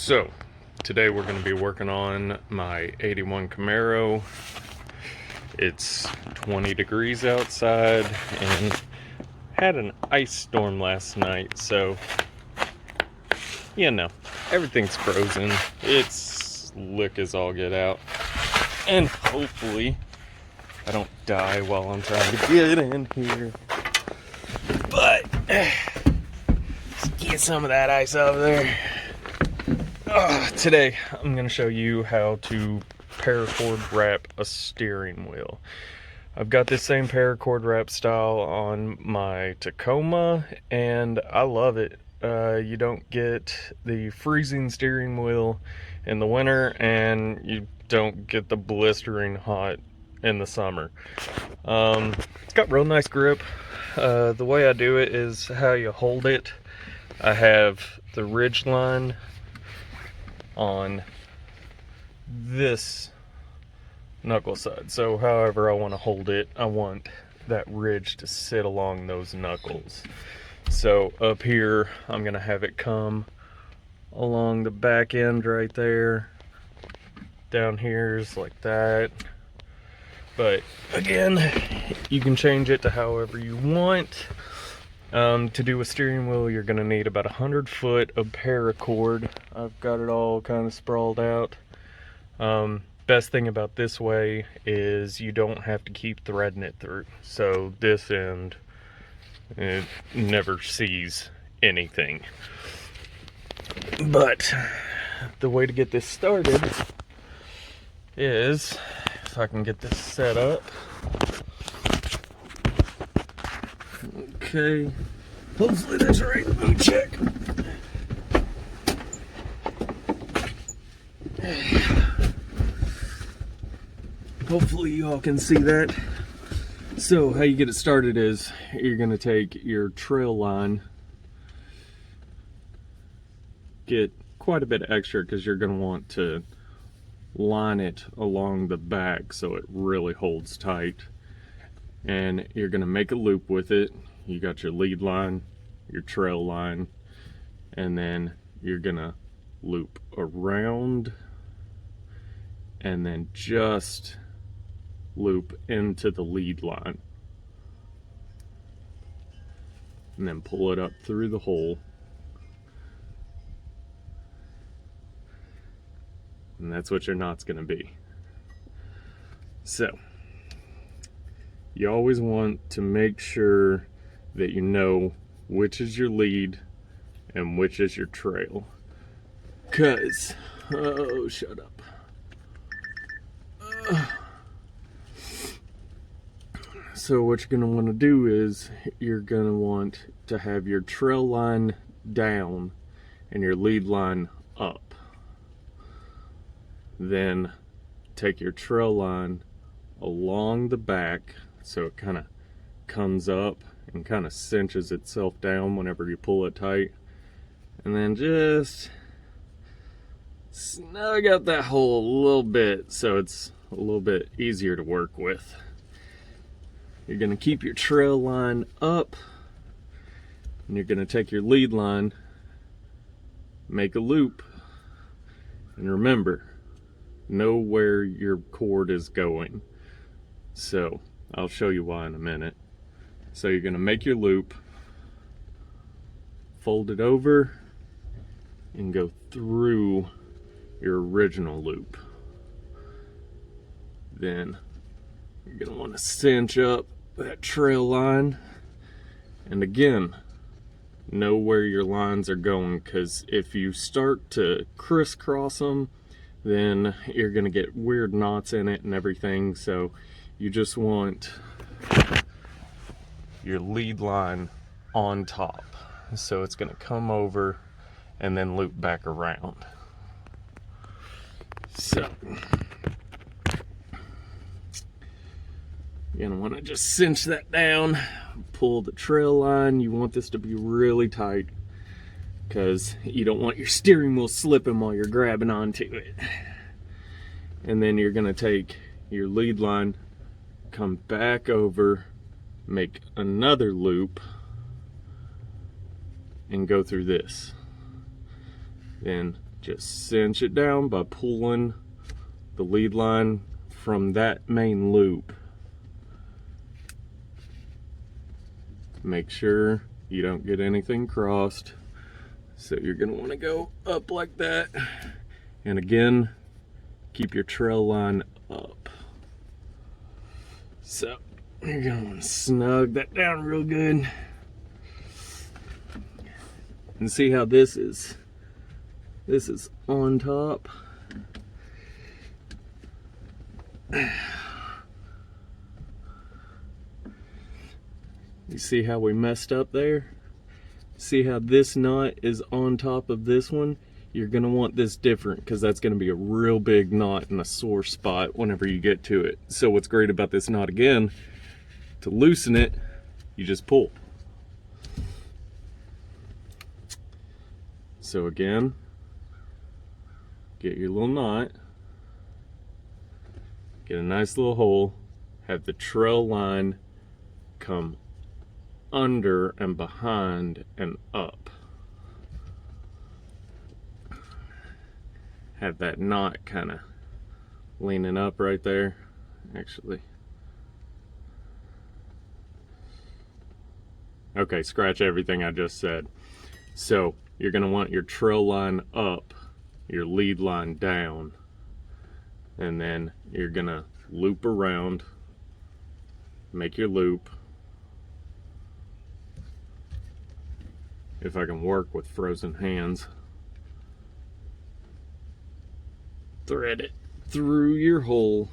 So, today we're going to be working on my 81 Camaro. It's 20 degrees outside and had an ice storm last night, so, you know, everything's frozen. It's slick as all get out. And hopefully, I don't die while I'm trying to get in here. But, let's get some of that ice over there. Today, I'm going to show you how to paracord wrap a steering wheel. I've got this same paracord wrap style on my Tacoma, and I love it. You don't get the freezing steering wheel in the winter, and you don't get the blistering hot in the summer. It's got real nice grip. The way I do it is how you hold it. I have the ridge line on this knuckle side, so however I want to hold it, I want that ridge to sit along those knuckles. So up here I'm gonna have it come along the back end right there. Down here is like that, but again, you can change it to however you want. To do a steering wheel, you're going to need about 100 foot of paracord. I've got it all kind of sprawled out. Best thing about this way is you don't have to keep threading it through. So this end, it never sees anything. But the way to get this started is, if I can get this set up. Okay, hopefully that's right. Let me check. Hopefully you all can see that. So how you get it started is you're going to take your trail line, get quite a bit extra because you're going to want to line it along the back so it really holds tight, and you're going to make a loop with it. You got your lead line, your trail line, and then you're gonna loop around and then just loop into the lead line. And then pull it up through the hole. And that's what your knot's gonna be. So, you always want to make sure that you know which is your lead and which is your trail. Cause, oh, shut up. So what you're gonna wanna do is you're gonna want to have your trail line down and your lead line up. Then take your trail line along the back so it kind of comes up and kind of cinches itself down whenever you pull it tight, and then just snug out that hole a little bit so it's a little bit easier to work with. You're going to keep your trail line up, and you're going to take your lead line, make a loop, and remember, know where your cord is going. So I'll show you why in a minute. So you're going to make your loop, fold it over, and go through your original loop. Then you're going to want to cinch up that trail line. And again, know where your lines are going, because if you start to crisscross them, then you're going to get weird knots in it and everything. So you just want your lead line on top, so it's going to come over and then loop back around. So you're going to want to just cinch that down, pull the trail line. You want this to be really tight because you don't want your steering wheel slipping while you're grabbing onto it. And then you're going to take your lead line, come back over, make another loop, and go through this. Then just cinch it down by pulling the lead line from that main loop. Make sure you don't get anything crossed. So you're gonna wanna go up like that. And again, keep your trail line up. So you're gonna wanna snug that down real good. And see how this is on top. You see how we messed up there? See how this knot is on top of this one? You're gonna want this different because that's gonna be a real big knot and a sore spot whenever you get to it. So what's great about this knot, again, to loosen it, you just pull. So again, get your little knot, get a nice little hole, have the trail line come under and behind and up. Have that knot kind of leaning up right there, actually. Okay, scratch everything I just said. So you're gonna want your trail line up, your lead line down, and then you're gonna loop around, make your loop. If I can work with frozen hands. Thread it through your hole.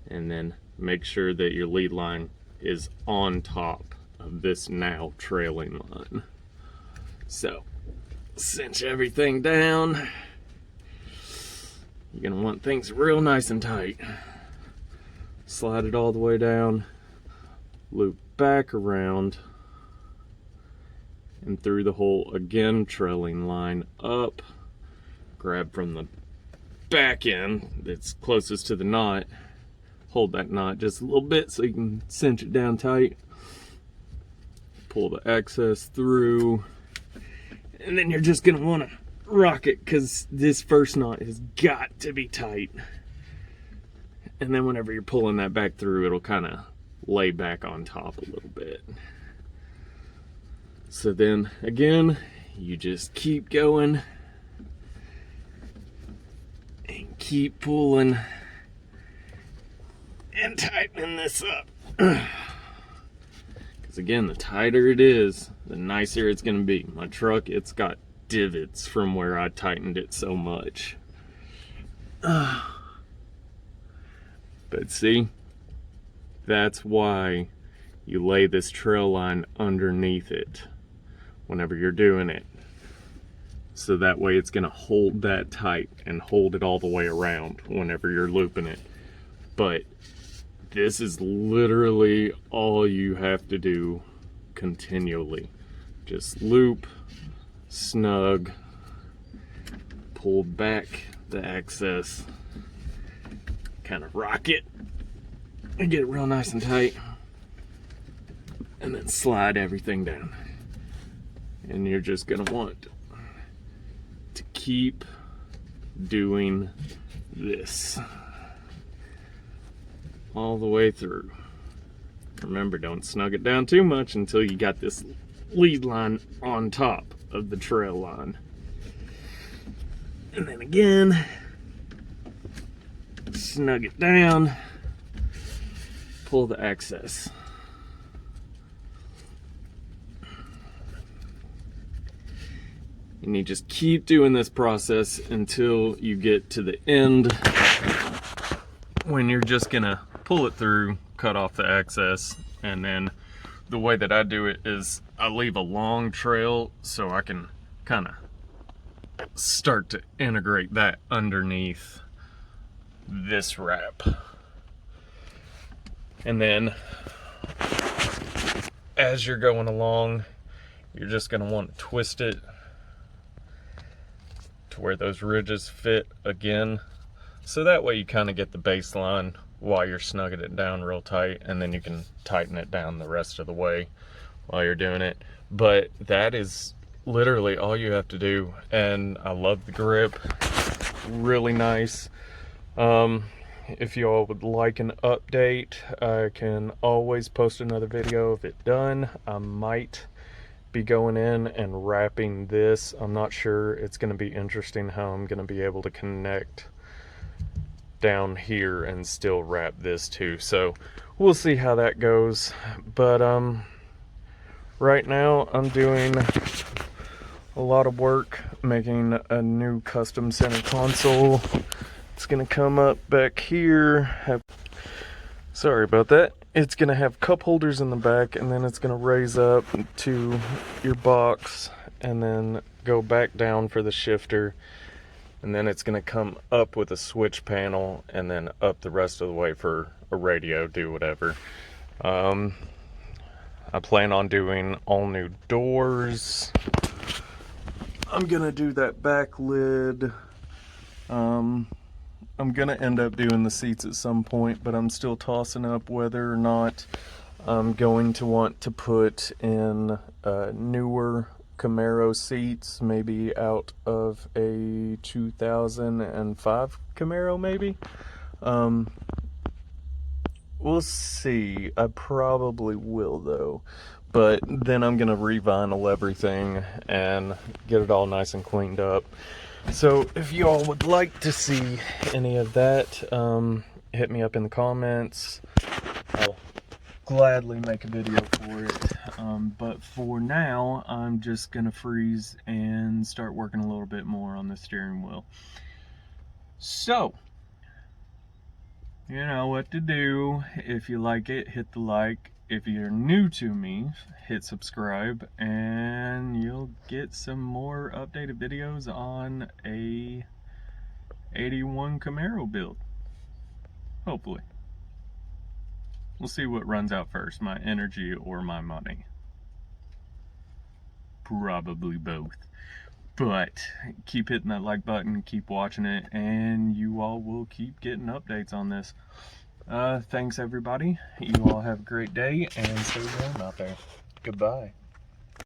And then make sure that your lead line is on top of this now trailing line. So, cinch everything down. You're gonna want things real nice and tight. Slide it all the way down, loop back around and through the hole again, trailing line up, grab from the back end that's closest to the knot, hold that knot just a little bit so you can cinch it down tight, pull the excess through, and then you're just gonna want to rock it because this first knot has got to be tight, and then whenever you're pulling that back through, it'll kind of lay back on top a little bit. So then again, you just keep going and keep pulling and tightening this up. Because again, the tighter it is, the nicer it's gonna be. My truck, it's got divots from where I tightened it so much. But see, that's why you lay this trail line underneath it whenever you're doing it. So that way it's gonna hold that tight and hold it all the way around whenever you're looping it. But this is literally all you have to do continually. Just loop, snug, pull back the excess, kind of rock it, and get it real nice and tight, and then slide everything down. And you're just gonna want to keep doing this all the way through. Remember, don't snug it down too much until you got this lead line on top of the trail line. And then again, snug it down, pull the excess. And you just keep doing this process until you get to the end when you're just gonna pull it through, cut off the excess, and then the way that I do it is I leave a long trail so I can kind of start to integrate that underneath this wrap. And then as you're going along, you're just going to want to twist it to where those ridges fit again, so that way you kind of get the baseline while you're snugging it down real tight, and then you can tighten it down the rest of the way while you're doing it. But that is literally all you have to do, and I love the grip, really nice. If you all would like an update, I can always post another video of it done. I might be going in and wrapping this. I'm not sure. It's going to be interesting how I'm going to be able to connect down here and still wrap this too. So we'll see how that goes. But right now I'm doing a lot of work making a new custom center console. It's gonna come up back here. Sorry about that. It's gonna have cup holders in the back, and then it's gonna raise up to your box and then go back down for the shifter, and then it's gonna come up with a switch panel and then up the rest of the way for a radio, do whatever. I plan on doing all new doors. I'm gonna do that back lid. I'm gonna end up doing the seats at some point, but I'm still tossing up whether or not I'm going to want to put in newer Camaro seats, maybe out of a 2005 Camaro, maybe. We'll see. I probably will though, but then I'm gonna re-vinyl everything and get it all nice and cleaned up. So if you all would like to see any of that, hit me up in the comments. I'll gladly make a video for it. But for now, I'm just gonna freeze and start working a little bit more on the steering wheel. So, you know what to do. If you like it, hit the like. If you're new to me, hit subscribe, and you'll get some more updated videos on a 81 Camaro build. Hopefully. We'll see what runs out first, my energy or my money. Probably both. But keep hitting that like button, keep watching it, and you all will keep getting updates on this. Thanks everybody. You all have a great day and stay warm out there. Goodbye.